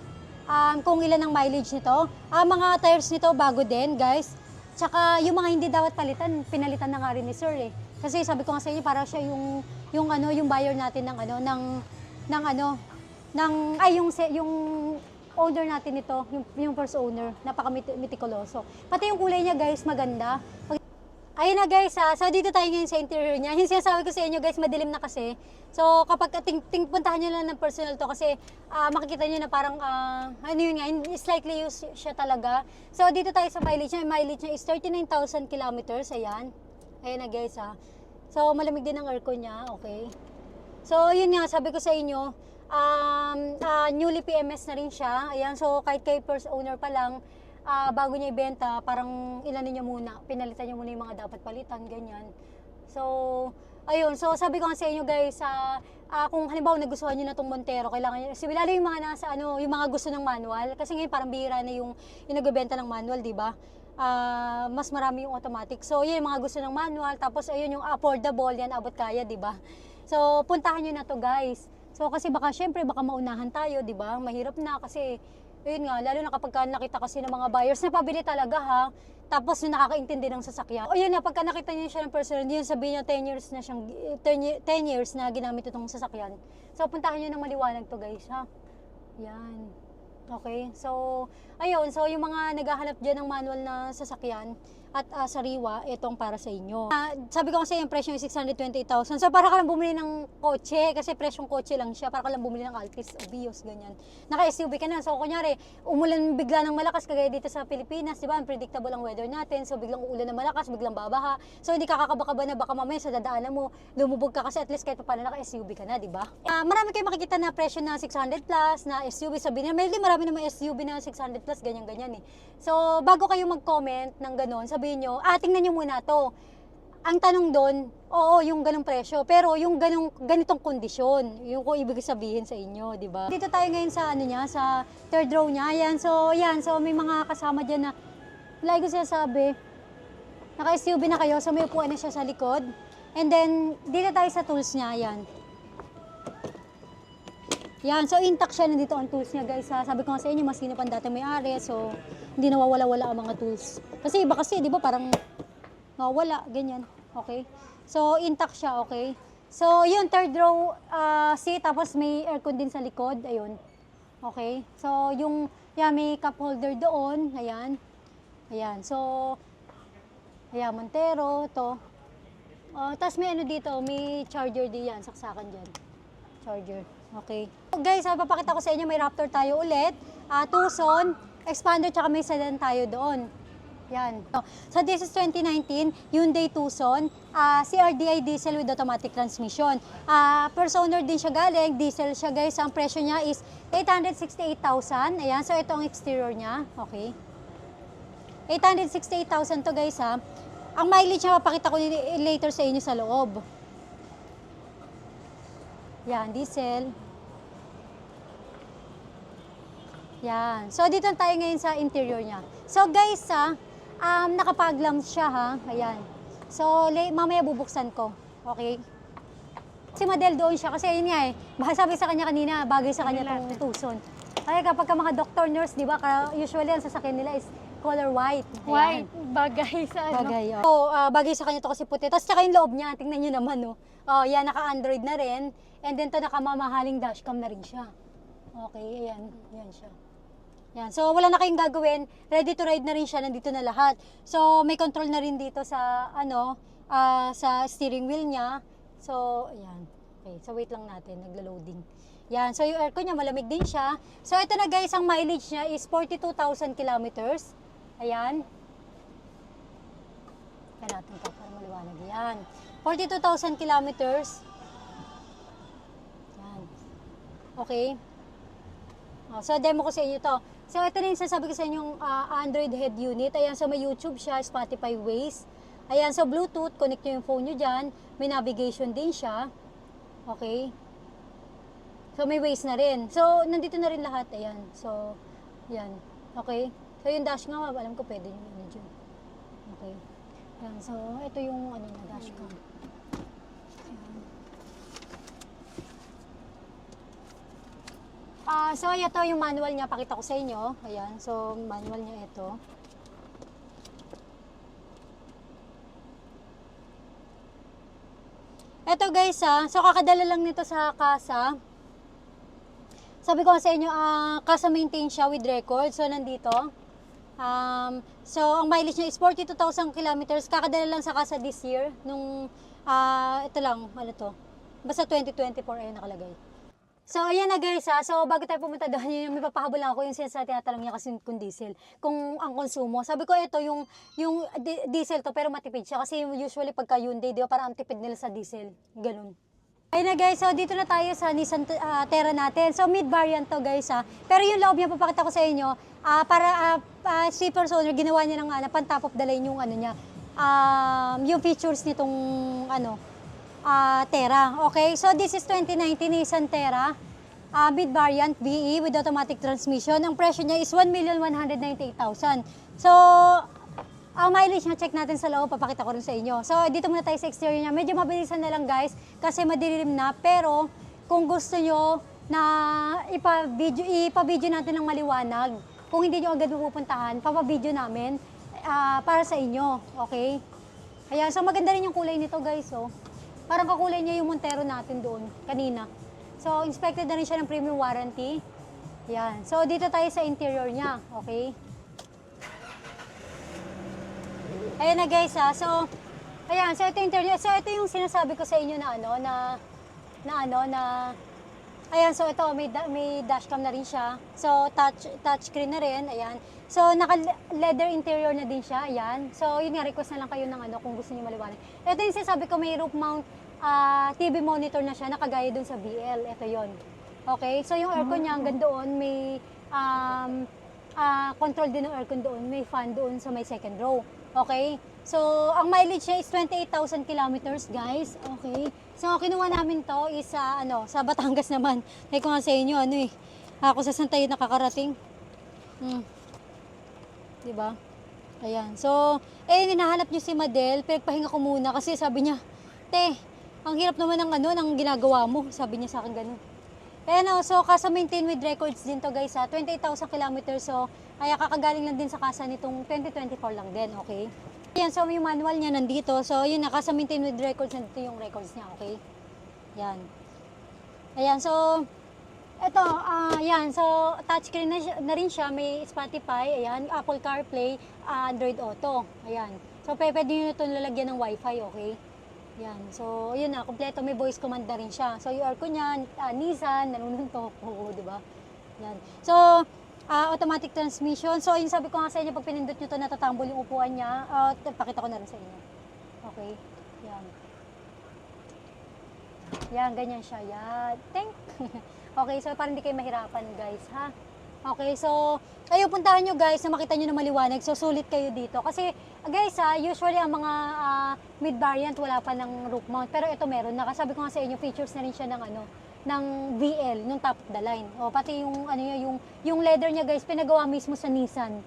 kung ilan ang mileage nito. Mga tires nito bago din, guys. Tsaka yung mga hindi dapat palitan, pinalitan na nga rin ni Sir eh. Kasi sabi ko nga sa inyo, para siya yung buyer natin yung owner natin nito, yung first owner, napaka-meticuloso. Pati yung kulay niya, guys, maganda. Ayun na, guys, so dito tayo ngayon sa interior niya. Yung sinasabi ko sa inyo, guys, madilim na kasi. So kapag puntahan nyo lang ng personal to kasi makikita nyo na parang slightly used siya talaga. So dito tayo sa mileage niya. Yung mileage niya is 39,000 kilometers. Ayan. Ayan na, guys, So malamig din ang aircon niya. Okay. So yun nga, sabi ko sa inyo, newly PMS na rin siya. Ayan, so kahit kay first owner pa lang, bago niya ibenta, parang ilanin niya muna, pinalitan niya muna yung mga dapat palitan, ganyan. So, ayun, so sabi ko nga sa inyo, guys, kung halimbawa nagustuhan niyo na tong Montero, kailangan niyo, lalo yung mga nasa yung mga gusto ng manual, kasi ngayon parang bihira na yung nagbebenta ng manual, di ba? Mas marami yung automatic. So, yun yung mga gusto ng manual, tapos ayun yung affordable, yan abot kaya, di ba? So, puntahan niyo na to, guys. So, kasi syempre baka maunahan tayo, di ba? Mahirap na kasi ayun nga, lalo na kapag nakita kasi ng mga buyers na pabili talaga tapos yung nakakaintindi ng sasakyan. O yun na, pagka nakita niyo siya ng personal, yun sabihin niyo 10 years na 10 years na ginamit itong sasakyan. So puntahan niyo ng maliwanag to, guys, Yan. Okay, so ayun, so yung mga naghahanap dyan ng manual na sasakyan at sariwa, itong para sa inyo. Sabi ko kasi yung presyo is 628,000. So para ka lang bumili ng kotse, kasi presyong kotse lang siya, para ka lang bumili ng Altis o Vios, ganyan. Naka-SUV ka na. So kunyari, umulan bigla ng malakas, kagaya dito sa Pilipinas, di ba? Unpredictable ang weather natin. So biglang uulan ng malakas, biglang babaha. So hindi ka kakabaka na baka mamaya sa dadaanan mo, lumubog ka kasi at least kahit paano naka-SUV ka na, di ba? Marami kayo makikita na presyo na 600 plus, na SUV, sabi niya, marami naman SUV na 600 plus, ganyan-ganyan eh. So bago kayo mag-comment ng ganon, sabihin nyo, tingnan nyo muna to. Ang tanong doon, oo, yung ganong presyo, pero yung ganitong kondisyon, yung ko ibig sabihin sa inyo, di ba? Dito tayo ngayon sa sa third row niya. Ayan, so may mga kasama diyan na like ko sinasabi, naka-SUV na kayo, so may upuan na siya sa likod. And then dito tayo sa tools niya, ayan. Yan, so intact siya, nandito ang tools niya, guys. Sabi ko nga sa inyo, mas sino pang dati may-ari, so hindi nawawala-wala ang mga tools. Kasi iba kasi, di ba, parang nawawala, ganyan. Okay? So intact siya, okay? So yun, third row seat, tapos may aircon din sa likod, ayun. Okay? So may cup holder doon, ayan. Ayan, so ayan, Montero, to. Tapos may dito, may charger din yan, saksakan dyan. Charger. Okay. So guys, papakita ko sa inyo, may Raptor tayo ulit. Tucson, expander, tsaka may sedan tayo doon. Yan. So this is 2019, Hyundai Tucson, CRDI diesel with automatic transmission. First owner din siya galing, diesel siya, guys. Ang presyo niya is 868,000. Ayan, so ito ang exterior niya. Okay. 868,000 to, guys, Ang mileage niya, papakita ko later sa inyo sa loob. Yan, diesel. Yan. So, dito tayo ngayon sa interior niya. So, guys, nakapag-lamps siya, Ayan. So, mamaya bubuksan ko. Okay? Si Madel doon siya kasi yun nga sabi sa kanya kanina, bagay sa kanya itong Tucson. Kaya kapag mga doctor, nurse, di ba, usually ang sasakyan nila is color white. Ayan. White, bagay sa Bagay, So, bagay sa kanya to kasi puti. Tapos tsaka yung loob niya, tingnan nyo naman, yan, naka-Android na rin. And then to nakamamahaling dashcam na rin siya. Okay, ayan. Yan siya. Yan. So, wala na kayong gagawin. Ready to ride na rin siya. Nandito na lahat. So, may control na rin dito sa, sa steering wheel niya. So, ayan. Okay, so wait lang natin. Naglo-loading. Yan. So, yung aircon niya, malamig din siya. So, ito na, guys, ang mileage niya is 42,000 kilometers. Ayan. Kaya natin ito para maliwanag. Yan. 42,000 kilometers. Yan. Okay. So, demo ko sa inyo to. So, ito na yung sasabi ko sa inyong Android head unit. Ayan, so may YouTube siya, Spotify Waze. Ayan, so Bluetooth, connect nyo yung phone nyo dyan. May navigation din siya. Okay. So, may Waze na rin. So, nandito na rin lahat. Ayan. So, yan. Okay. So, yung dash nga, alam ko pwede yung ano dyan. Okay. Ayan. So, ito yung ano na dash cam. So, ito yung manual niya. Pakita ko sa inyo. Ayan. So, manual niya ito. Ito guys so kakadala lang nito sa kasa. Sabi ko sa inyo, kasa maintain siya with record. So, nandito. So, ang mileage niya is 42,000 kilometers. Kakadala lang sa kasa this year. Nung, ito lang, ano to. Basta 2024 ay nakalagay. So, ayan na guys So, bago tayo pumunta doon, may papahabol lang ako yung sa tinatanong niya kasi kung diesel. Kung ang konsumo. Sabi ko, ito yung diesel to, pero matipid siya. Kasi usually pagka Hyundai, di ba, parang ang tipid nila sa diesel. Ganun. Ayun na guys, so dito na tayo sa Nissan Terra natin. So mid-variant to guys Pero yung loob niya, papakita ko sa inyo, para si first owner, ginawa niya ng pan-top of the line yung ano niya, yung features nitong Terra. Okay, so this is 2019 Nissan Terra, mid-variant BE with automatic transmission. Ang presyo niya is 1,198,000. So, ang mileage niya, check natin sa loob, papakita ko rin sa inyo. So, dito muna tayo sa exterior niya. Medyo mabilisan na lang guys, kasi madilim na. Pero, kung gusto nyo na ipa-video natin ng maliwanag, kung hindi nyo agad mapupuntahan, papabideo namin para sa inyo. Okay? Ayan, so maganda rin yung kulay nito guys. Parang kakulay niya yung Montero natin doon, kanina. So, inspected na rin siya ng premium warranty. Ayan. So, dito tayo sa interior niya. Okay? Ayan na guys So, ayan, so ito yung interior. So, ito yung sinasabi ko sa inyo na ayan, so ito, may dashcam na rin siya. So, touchscreen na rin, ayan. So, naka-leather interior na din siya, ayan. So, yun nga, request na lang kayo ng kung gusto niyo maliwanag. Ito yung sinasabi ko, may roof mount TV monitor na siya, nakagaya dun sa BL. Ito yon. Okay, so yung aircon niya hanggang doon, may control din ng aircon doon, may fan doon sa may second row. Okay? So, ang mileage niya is 28,000 kilometers, guys. Okay? So, kinuha namin to is sa Batangas naman. Kaya ko nga sa inyo, ako sa Santay nakakarating. Diba? Ayan. So, hinahanap niyo si Madel. Pinagpahinga ko muna kasi sabi niya, te, ang hirap naman ng ginagawa mo. Sabi niya sa akin ganun. Ayan so kasa maintain with records din to guys 28,000 kilometers. So, kaya kakagaling lang din sa kasa nitong 2024 lang din, okay? Ayan, so yung manual niya nandito. So, yun kasa maintain with records, nandito yung records niya, okay? Yan. Ayan, so, ito, yan. So, touchscreen na rin siya. May Spotify, ayan, Apple CarPlay, Android Auto. Ayan. So, pwede nyo ito lalagyan ng Wi-Fi, okay? Yan. So, yun kompleto. May voice command na rin siya. So, yung aircon niya, Nissan, nanonood to. Oo, di ba? Yan. So, automatic transmission. So, yung sabi ko nga sa inyo, pag pinindot nyo to, natatambol yung upuan niya. Pakita ko na rin sa inyo. Okay? Yan. Yan, ganyan siya. Yan. Okay, so parang hindi kayo mahirapan, guys, ha? Okay, so, kayo puntahan nyo guys na makita nyo na maliwanag. So, sulit kayo dito. Kasi, guys, usually ang mga mid-variant wala pa ng roof mount. Pero ito meron na. Kasabi ko nga sa inyo, features na rin siya ng VL, ng top of the line. O, pati yung leather niya guys, pinagawa mismo sa Nissan.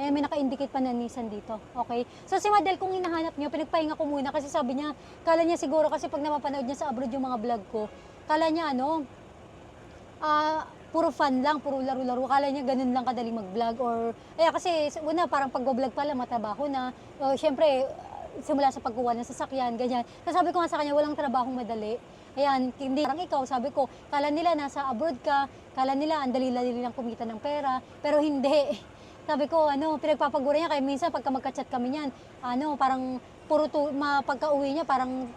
Eh, may naka-indicate pa na Nissan dito. Okay? So, si Madel, kung hinahanap nyo, pinagpahinga ko muna kasi sabi niya, kala niya siguro kasi pag napapanood niya sa abroad yung mga vlog ko, kala niya puro fun lang, puro laro-laro. Kala niya ganun lang kadaling mag-vlog or kasi una parang pag-vlog pala matrabaho na. Syempre simula sa pagkuha ng sasakyan, ganyan. So, sabi ko nga sa kanya, walang trabahong madali. Ayan, hindi parang ikaw, sabi ko, kala nila nasa abroad ka, kala nila ang dali-dali lang kumita ng pera, pero hindi. Sabi ko, pinagpapagura niya, kaya minsan pagka magka-chat kami niyan, parang pagka-uwi niya, parang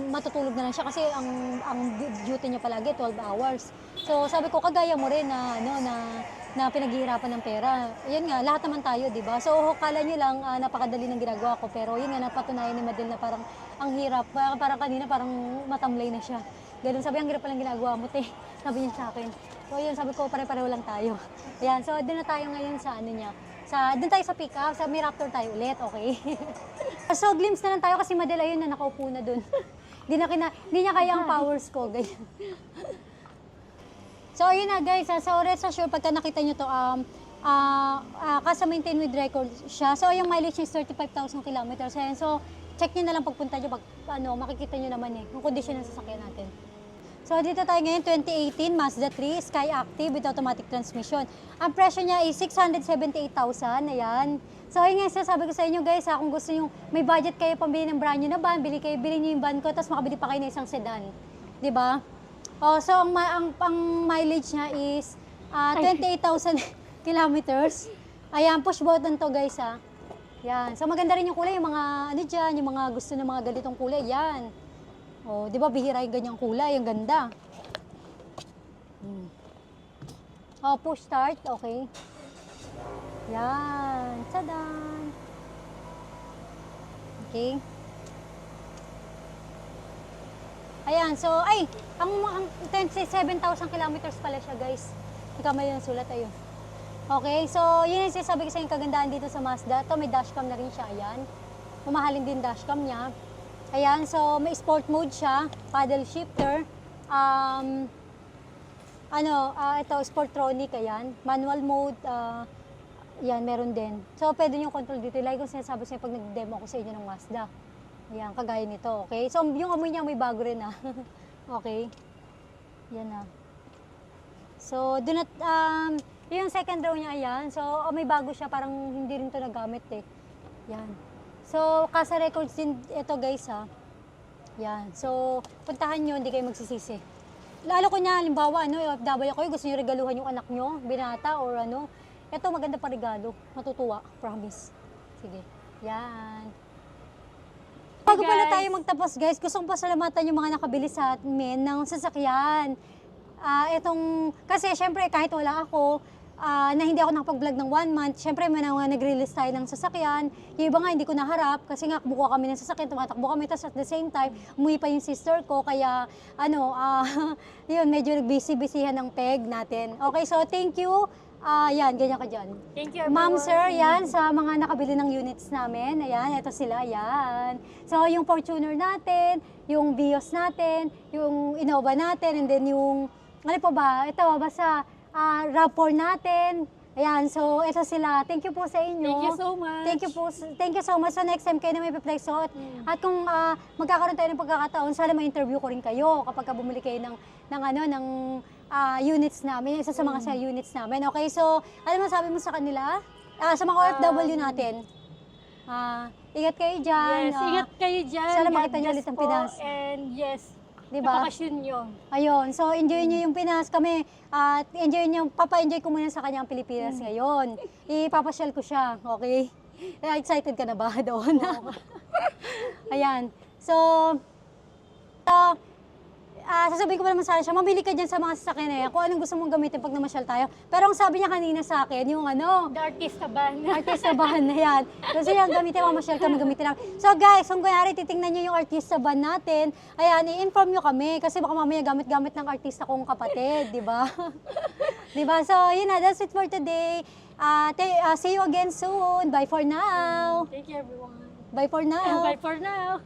matutulog na lang siya kasi ang duty niya palagi 12 hours. So, sabi ko, kagaya mo rin na pinaghihirapan ng pera. Yan nga, lahat naman tayo, di ba? So, kala niyo lang napakadali ng ginagawa ko, pero yun nga, napatunayan ni Madel na parang ang hirap. Parang kanina, parang matamlay na siya. Ganun, sabi, ang hirap palang ginagawa mo, te. Sabi niya sa akin. So yun, sabi ko pare-pareho lang tayo. Ayan, so doon na tayo ngayon sa ano niya. Doon tayo sa pick up, sa may Raptor tayo ulit, okay? So glimpse na lang tayo kasi Madel ayun na nakaupo na doon. Hindi niya kaya ang powers ko, ganyan. So ayun na guys, so rest assured pagka nakita niyo to, kasi maintain with record siya. So yung mileage niya is 35,000 kilometers. Ayan, so check niyo na lang pagpunta niyo, makikita niyo naman yung kondisyon ng sasakyan natin. So dito tayo ngayon, 2018 Mazda 3 Sky Active with automatic transmission. Ang presyo niya is 678,000, ayan. So ayun nga, sabi ko sa inyo guys, kung gusto niyo, may budget kayo pambili ng brand new na van, bili niyo yung van ko, tapos makabili pa kayo ng isang sedan. 'Di ba? Oh, so ang mileage niya is 28,000 kilometers. Ayan, push button to guys ha. Yan. So maganda rin yung kulay, yung mga ano diyan, yung mga gusto ng mga ganitong kulay, yan. Oh, 'di ba bihira yung ganyang kulay, ang ganda. Oh, push start, okay. Yan, tadan. Okay. Ayan, so ang 7,000 kilometers pala siya, guys. Ikaw may yung sulat ayun. Okay, so yun yung sinasabi ko sa yung kagandahan dito sa Mazda. Ito may dashcam na rin siya, ayan. Mamahalin din dashcam niya. Ayan, so may sport mode siya, paddle shifter. Ito, Sportronic, ayan. Manual mode, yan, meron din. So, pwede nyo control dito. Like kung sinasabi sa inyo pag nag-demo ko sa inyo ng Mazda. Ayan, kagaya nito, okay? So, yung amoy niya may bago rin, okay? Yan na. So, doon at, yung second row niya, ayan. So, may bago siya, parang hindi rin to nagamit, eh. Yan. So, Casa Records din ito guys ha. Yan. So, puntahan nyo, hindi kayo magsisisi. Lalo ko niya, halimbawa, OFW kayo, gusto nyo regaluhan yung anak nyo, binata or ano. Ito, maganda pa regalo. Matutuwa, promise. Sige. Yan. Bago pala tayo magtapos guys, gusto kong pasalamatan yung mga nakabili sa amin ng sasakyan. Kasi syempre kahit wala ako, na hindi ako nakapag-vlog ng 1 month, syempre may nag-release tayo ng sasakyan. Yung iba nga hindi ko naharap kasi nga buko kami ng sasakyan, tumatakbo kami, tapos at the same time, umuwi pa yung sister ko, kaya yun, medyo busy-busyhan ng peg natin. Okay, so thank you. Yan, ganyan ka dyan. Thank you everyone. Ma'am, sir, yan, sa mga nakabili ng units namin. Ayan, ito sila, yan. So, yung Fortuner natin, yung Vios natin, yung Innova natin, and then yung, ano pa ba, ito, basta, RAV4 natin. Ayan, so ito sila. Thank you po sa inyo. Thank you so much. Thank you so much. So next time kayo na may pa-flex suit. At kung magkakaroon tayo ng pagkakataon, sana ma-interview ko rin kayo kapag bumili kayo ng units namin, isa sa mga sa units namin. Okay, so ano masabi mo sa kanila? Sa mga OFW natin. Ingat kayo dyan. Yes, ingat kayo dyan. Sana God makita nyo bless ulit ang po. Pinas. And yes, Diba? napakasyon nyo. Ayun, so enjoy nyo yung Pinas. Kami, papa-enjoy ko muna sa kanyang Pilipinas ngayon. Ipapasyal ko siya, okay? Excited ka na ba doon? Ayan, so, sasabihin ko pa naman sana siya, mabili ka dyan sa mga sasakyan na yan, kung anong gusto mong gamitin pag namasyal tayo. Pero ang sabi niya kanina sa akin, yung The artista ban. artista ban na yan. Gusto niya gamitin, mamasyal kami gamitin namin. So guys, kung kunyari titingnan niyo yung artista ban natin, ayan, i-inform niyo kami kasi baka mamaya gamit-gamit ng artista kong kapatid, di ba? Di ba? So, yun na, that's it for today. See you again soon. Bye for now. Thank you everyone. Bye for now. Bye for now.